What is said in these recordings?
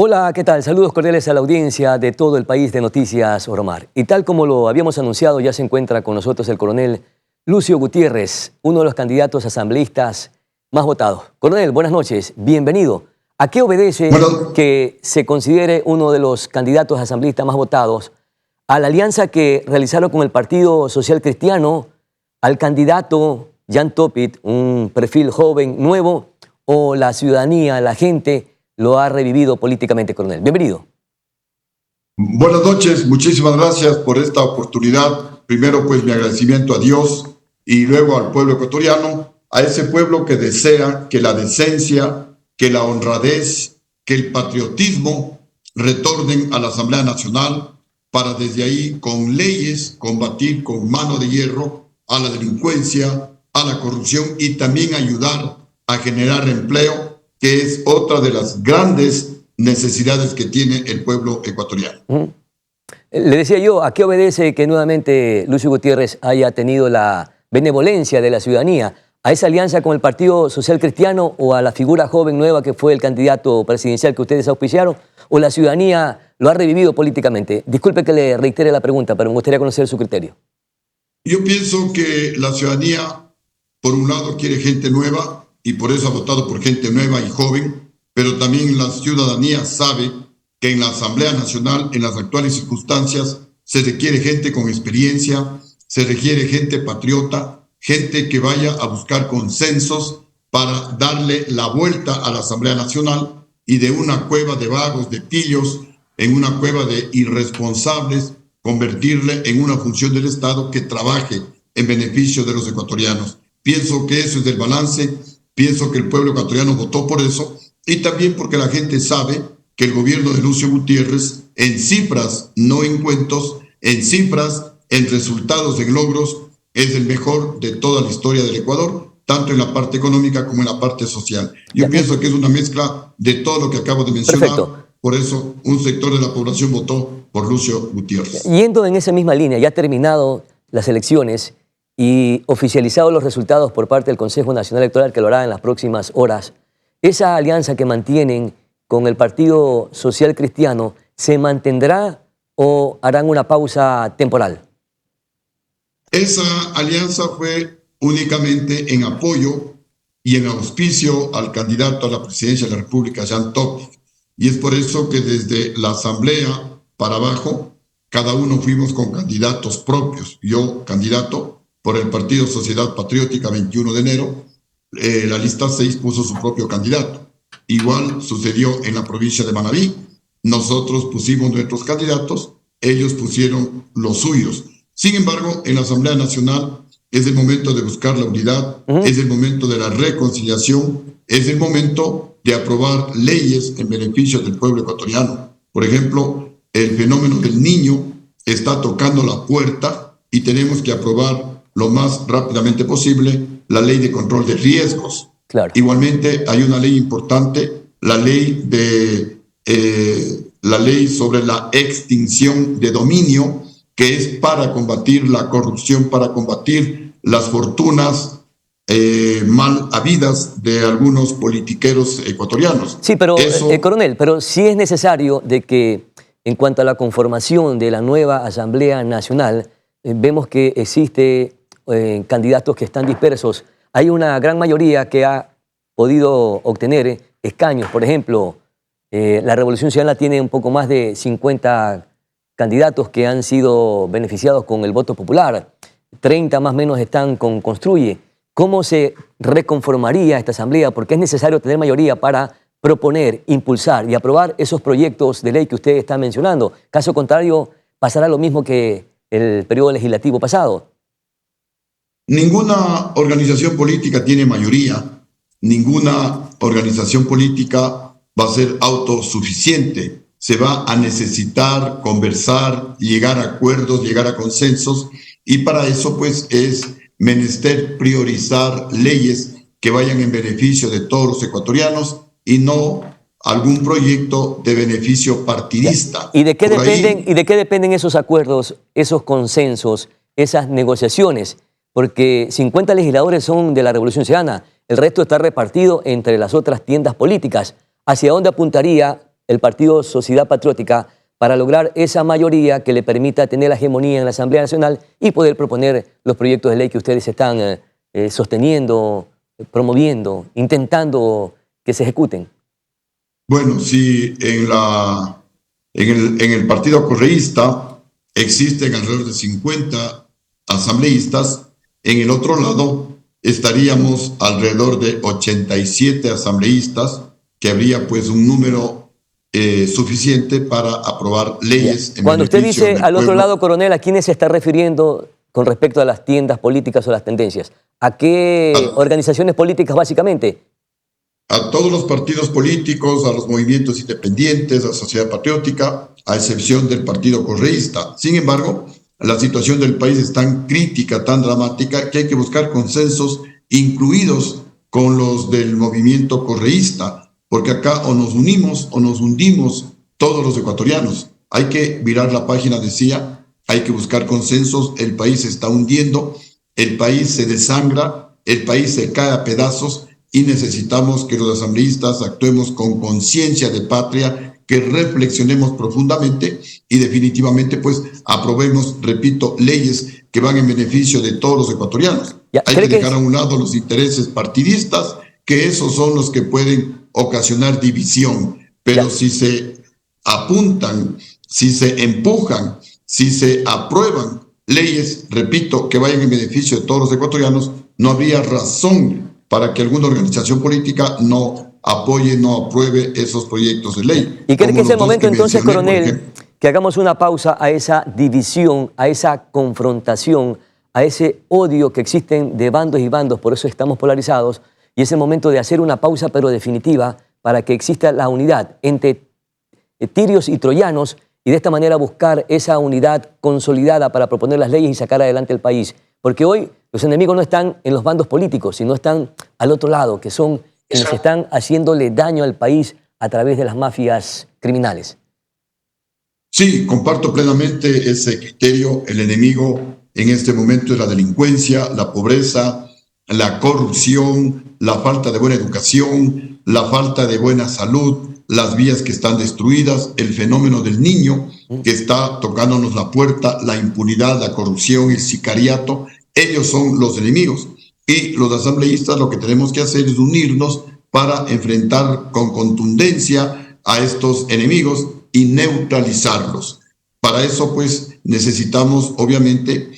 Hola, ¿qué tal? Saludos cordiales a la audiencia de todo el país de Noticias Oromar. Y tal como lo habíamos anunciado, ya se encuentra con nosotros el coronel Lucio Gutiérrez, uno de los candidatos asambleístas más votados. Coronel, buenas noches, bienvenido. ¿A qué obedece que se considere uno de los candidatos asambleístas más votados? ¿A la alianza que realizaron con el Partido Social Cristiano, al candidato Jan Topit, un perfil joven, nuevo, o la ciudadanía, la gente lo ha revivido políticamente, coronel? Bienvenido. Buenas noches, muchísimas gracias por esta oportunidad. Primero, pues, mi agradecimiento a Dios y luego al pueblo ecuatoriano, a ese pueblo que desea que la decencia, que la honradez, que el patriotismo retornen a la Asamblea Nacional para desde ahí, con leyes, combatir con mano de hierro a la delincuencia, a la corrupción y también ayudar a generar empleo, que es otra de las grandes necesidades que tiene el pueblo ecuatoriano. Le decía yo, ¿a qué obedece que nuevamente Lucio Gutiérrez haya tenido la benevolencia de la ciudadanía? ¿A esa alianza con el Partido Social Cristiano o a la figura joven nueva que fue el candidato presidencial que ustedes auspiciaron? ¿O la ciudadanía lo ha revivido políticamente? Disculpe que le reitere la pregunta, pero me gustaría conocer su criterio. Yo pienso que la ciudadanía, por un lado, quiere gente nueva y por eso ha votado por gente nueva y joven, pero también la ciudadanía sabe que en la Asamblea Nacional, en las actuales circunstancias, se requiere gente con experiencia, se requiere gente patriota, gente que vaya a buscar consensos para darle la vuelta a la Asamblea Nacional y de una cueva de vagos, de pillos, en una cueva de irresponsables, convertirle en una función del Estado que trabaje en beneficio de los ecuatorianos. Pienso que eso es el balance, pienso que el pueblo ecuatoriano votó por eso y también porque la gente sabe que el gobierno de Lucio Gutiérrez, en cifras, no en cuentos, en cifras, en resultados, en logros, es el mejor de toda la historia del Ecuador, tanto en la parte económica como en la parte social. Yo pienso que es una mezcla de todo lo que acabo de mencionar. Perfecto. Por eso un sector de la población votó por Lucio Gutiérrez. Yendo en esa misma línea, ya terminado las elecciones y oficializados los resultados por parte del Consejo Nacional Electoral, que lo hará en las próximas horas, ¿esa alianza que mantienen con el Partido Social Cristiano se mantendrá o harán una pausa temporal? Esa alianza fue únicamente en apoyo y en auspicio al candidato a la presidencia de la República, Jan Topit. Y es por eso que desde la Asamblea para abajo, cada uno fuimos con candidatos propios. Yo, candidato por el Partido Sociedad Patriótica, 21 de enero, la lista 6 puso su propio candidato. Igual sucedió en la provincia de Manabí. Nosotros pusimos nuestros candidatos, ellos pusieron los suyos. Sin embargo, en la Asamblea Nacional es el momento de buscar la unidad, es el momento de la reconciliación, es el momento de aprobar leyes en beneficio del pueblo ecuatoriano. Por ejemplo, el fenómeno del niño está tocando la puerta y tenemos que aprobar lo más rápidamente posible la ley de control de riesgos. Claro. Igualmente hay una ley importante, la ley sobre la extinción de dominio, que es para combatir la corrupción, para combatir las fortunas mal habidas de algunos politiqueros ecuatorianos. Sí, pero, coronel, pero sí es necesario de que en cuanto a la conformación de la nueva Asamblea Nacional, vemos que existe candidatos que están dispersos. Hay una gran mayoría que ha podido obtener escaños. Por ejemplo, la Revolución Ciudadana tiene un poco más de 50 candidatos que han sido beneficiados con el voto popular. 30 más o menos están con Construye. ¿Cómo se reconformaría esta asamblea? Porque es necesario tener mayoría para proponer, impulsar y aprobar esos proyectos de ley que usted está mencionando. Caso contrario, pasará lo mismo que el periodo legislativo pasado. Ninguna organización política tiene mayoría. Ninguna organización política va a ser autosuficiente. Se va a necesitar conversar, llegar a acuerdos, llegar a consensos, y para eso pues es menester priorizar leyes que vayan en beneficio de todos los ecuatorianos y no algún proyecto de beneficio partidista. ¿Y de qué dependen esos acuerdos, esos consensos, esas negociaciones? Porque 50 legisladores son de la Revolución Ciudadana, el resto está repartido entre las otras tiendas políticas. ¿Hacia dónde apuntaría el Partido Sociedad Patriótica para lograr esa mayoría que le permita tener la hegemonía en la Asamblea Nacional y poder proponer los proyectos de ley que ustedes están sosteniendo, promoviendo, intentando que se ejecuten? Bueno, si en el partido correísta existen alrededor de 50 asambleístas, en el otro lado estaríamos alrededor de 87 asambleístas, que habría pues un número suficiente para aprobar leyes. Cuando usted dice al otro lado, coronel, ¿a quiénes se está refiriendo con respecto a las tiendas políticas o las tendencias? ¿A qué organizaciones políticas básicamente? A todos los partidos políticos, a los movimientos independientes, a la sociedad patriótica, a excepción del partido correísta. Sin embargo, la situación del país es tan crítica, tan dramática, que hay que buscar consensos incluidos con los del movimiento correísta, porque acá o nos unimos o nos hundimos todos los ecuatorianos. Hay que virar la página, decía, hay que buscar consensos, el país se está hundiendo, el país se desangra, el país se cae a pedazos, y necesitamos que los asambleístas actuemos con conciencia de patria, que reflexionemos profundamente y definitivamente pues aprobemos, repito, leyes que van en beneficio de todos los ecuatorianos. Hay que dejar a un lado los intereses partidistas, que esos son los que pueden ocasionar división, pero si se apuntan, si se empujan, si se aprueban leyes, repito, que vayan en beneficio de todos los ecuatorianos, no habría razón para que alguna organización política no apoye, no apruebe esos proyectos de ley. ¿Y cree que es el momento entonces, coronel, que hagamos una pausa a esa división, a esa confrontación, a ese odio que existen de bandos y bandos, por eso estamos polarizados, y es el momento de hacer una pausa pero definitiva para que exista la unidad entre tirios y troyanos y de esta manera buscar esa unidad consolidada para proponer las leyes y sacar adelante el país? Porque hoy los enemigos no están en los bandos políticos, sino están al otro lado, que son quienes están haciéndole daño al país a través de las mafias criminales. Sí, comparto plenamente ese criterio. El enemigo en este momento es la delincuencia, la pobreza, la corrupción, la falta de buena educación, la falta de buena salud, las vías que están destruidas, el fenómeno del niño que está tocándonos la puerta, la impunidad, la corrupción, el sicariato. Ellos son los enemigos. Y los asambleístas lo que tenemos que hacer es unirnos para enfrentar con contundencia a estos enemigos y neutralizarlos. Para eso, pues, necesitamos, obviamente,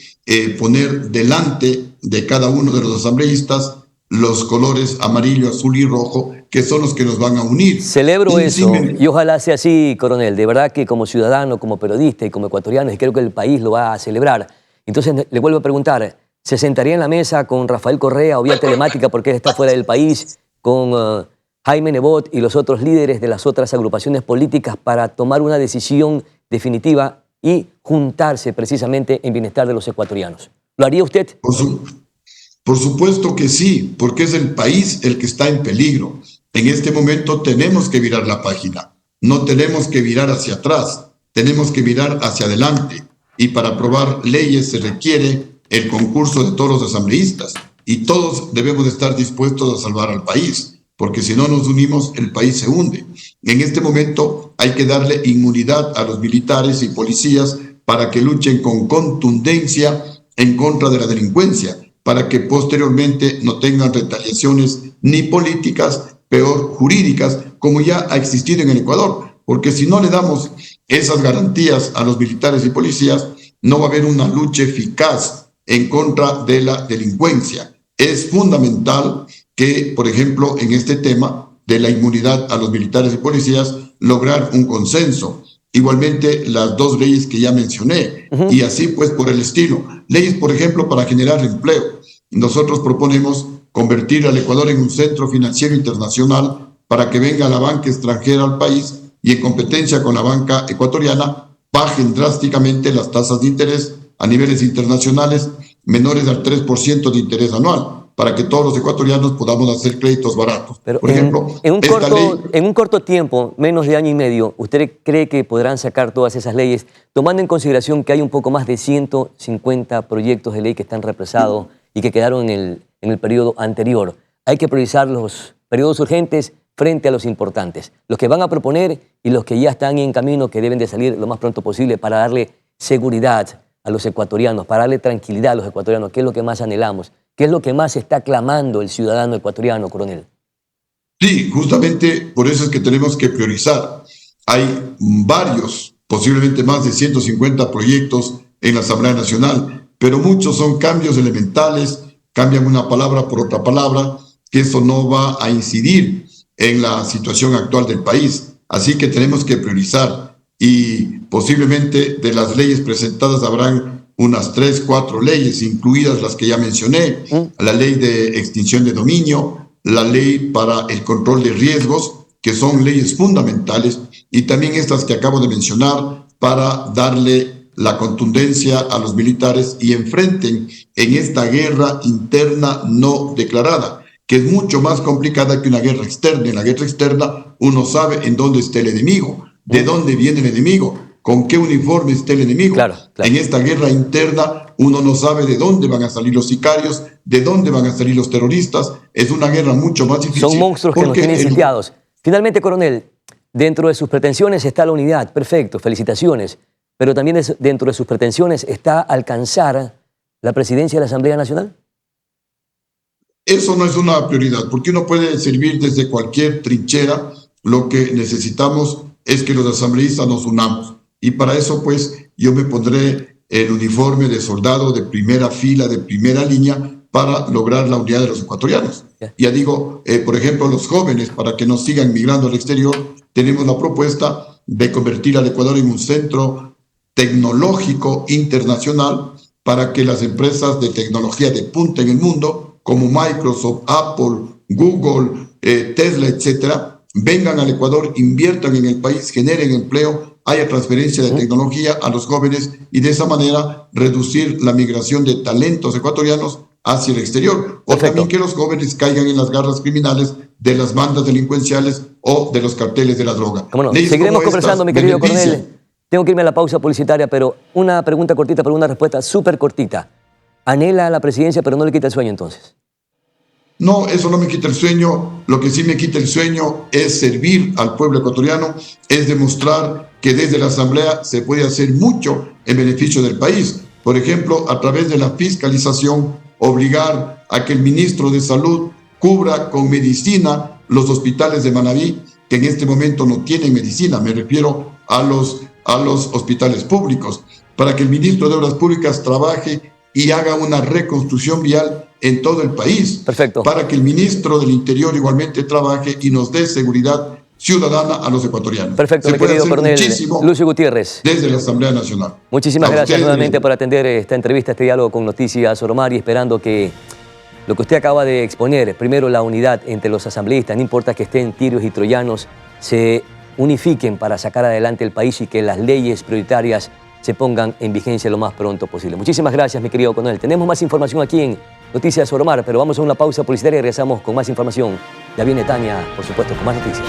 poner delante de cada uno de los asambleístas los colores amarillo, azul y rojo, que son los que nos van a unir. Celebro eso y ojalá sea así, coronel. De verdad que como ciudadano, como periodista y como ecuatoriano, y creo que el país lo va a celebrar. Entonces, le vuelvo a preguntar, ¿se sentaría en la mesa con Rafael Correa o vía telemática porque él está fuera del país, con Jaime Nebot y los otros líderes de las otras agrupaciones políticas para tomar una decisión definitiva y juntarse precisamente en bienestar de los ecuatorianos? ¿Lo haría usted? Por supuesto que sí, porque es el país el que está en peligro. En este momento tenemos que virar la página, no tenemos que virar hacia atrás, tenemos que mirar hacia adelante. Y para aprobar leyes se requiere el concurso de todos los asambleístas y todos debemos estar dispuestos a salvar al país, porque si no nos unimos el país se hunde. En este momento hay que darle inmunidad a los militares y policías para que luchen con contundencia en contra de la delincuencia, para que posteriormente no tengan retaliaciones ni políticas, peor jurídicas, como ya ha existido en el Ecuador. Porque si no le damos esas garantías a los militares y policías, no va a haber una lucha eficaz en contra de la delincuencia. Es fundamental que, por ejemplo, en este tema de la inmunidad a los militares y policías, lograr un consenso. Igualmente, las dos leyes que ya mencioné, y así pues por el estilo. Leyes, por ejemplo, para generar empleo. Nosotros proponemos convertir al Ecuador en un centro financiero internacional para que venga la banca extranjera al país y en competencia con la banca ecuatoriana bajen drásticamente las tasas de interés a niveles internacionales menores al 3% de interés anual, para que todos los ecuatorianos podamos hacer créditos baratos. Pero por ejemplo, en un corto tiempo, menos de año y medio, ¿usted cree que podrán sacar todas esas leyes, tomando en consideración que hay un poco más de 150 proyectos de ley que están represados y que quedaron en el periodo anterior? Hay que priorizar los periodos urgentes frente a los importantes, los que van a proponer y los que ya están en camino, que deben de salir lo más pronto posible para darle seguridad a los ecuatorianos, para darle tranquilidad a los ecuatorianos, que es lo que más anhelamos, que es lo que más está clamando el ciudadano ecuatoriano, coronel. Sí, justamente por eso es que tenemos que priorizar. Hay varios, posiblemente más de 150 proyectos en la Asamblea Nacional, pero muchos son cambios elementales, cambian una palabra por otra palabra, que eso no va a incidir en la situación actual del país. Así que tenemos que priorizar y posiblemente de las leyes presentadas habrán unas 3, 4 leyes, incluidas las que ya mencioné, la ley de extinción de dominio, la ley para el control de riesgos, que son leyes fundamentales, y también estas que acabo de mencionar para darle la contundencia a los militares y enfrenten en esta guerra interna no declarada, que es mucho más complicada que una guerra externa. En la guerra externa uno sabe en dónde está el enemigo, de dónde viene el enemigo, con qué uniforme está el enemigo. Claro. En esta guerra interna uno no sabe de dónde van a salir los sicarios, de dónde van a salir los terroristas. Es una guerra mucho más difícil. Son monstruos que nos tienen sitiados. Finalmente, coronel, dentro de sus pretensiones está la unidad. Perfecto, felicitaciones. Pero también dentro de sus pretensiones está alcanzar la presidencia de la Asamblea Nacional. Eso no es una prioridad, porque uno puede servir desde cualquier trinchera. Lo que necesitamos es que los asambleístas nos unamos. Y para eso, pues, yo me pondré el uniforme de soldado de primera fila, de primera línea, para lograr la unidad de los ecuatorianos. Ya digo, por ejemplo, los jóvenes, para que no sigan migrando al exterior, tenemos la propuesta de convertir al Ecuador en un centro tecnológico internacional para que las empresas de tecnología de punta en el mundo, como Microsoft, Apple, Google, Tesla, etcétera, vengan al Ecuador, inviertan en el país, generen empleo, haya transferencia de tecnología a los jóvenes y de esa manera reducir la migración de talentos ecuatorianos hacia el exterior. O también que los jóvenes caigan en las garras criminales de las bandas delincuenciales o de los carteles de la droga. ¿Cómo no? Seguiremos conversando, mi querido coronel. Tengo que irme a la pausa publicitaria, pero una pregunta cortita, pero una respuesta súper cortita. ¿Anhela la presidencia, pero no le quita el sueño entonces? No, eso no me quita el sueño. Lo que sí me quita el sueño es servir al pueblo ecuatoriano, es demostrar que desde la Asamblea se puede hacer mucho en beneficio del país. Por ejemplo, a través de la fiscalización, obligar a que el ministro de Salud cubra con medicina los hospitales de Manabí, que en este momento no tienen medicina. Me refiero a los hospitales públicos, para que el ministro de Obras Públicas trabaje y haga una reconstrucción vial en todo el país. Perfecto. Para que el ministro del Interior igualmente trabaje y nos dé seguridad ciudadana a los ecuatorianos. Perfecto, mi querido coronel Lucio Gutiérrez. Desde la Asamblea Nacional. Muchísimas gracias nuevamente por atender esta entrevista, este diálogo con Noticias Soromar, y esperando que lo que usted acaba de exponer, primero la unidad entre los asambleístas, no importa que estén tirios y troyanos, se unifiquen para sacar adelante el país y que las leyes prioritarias se pongan en vigencia lo más pronto posible. Muchísimas gracias, mi querido coronel. Tenemos más información aquí en Noticias Soromar, pero vamos a una pausa publicitaria y regresamos con más información. Ya viene Tania, por supuesto, con más noticias.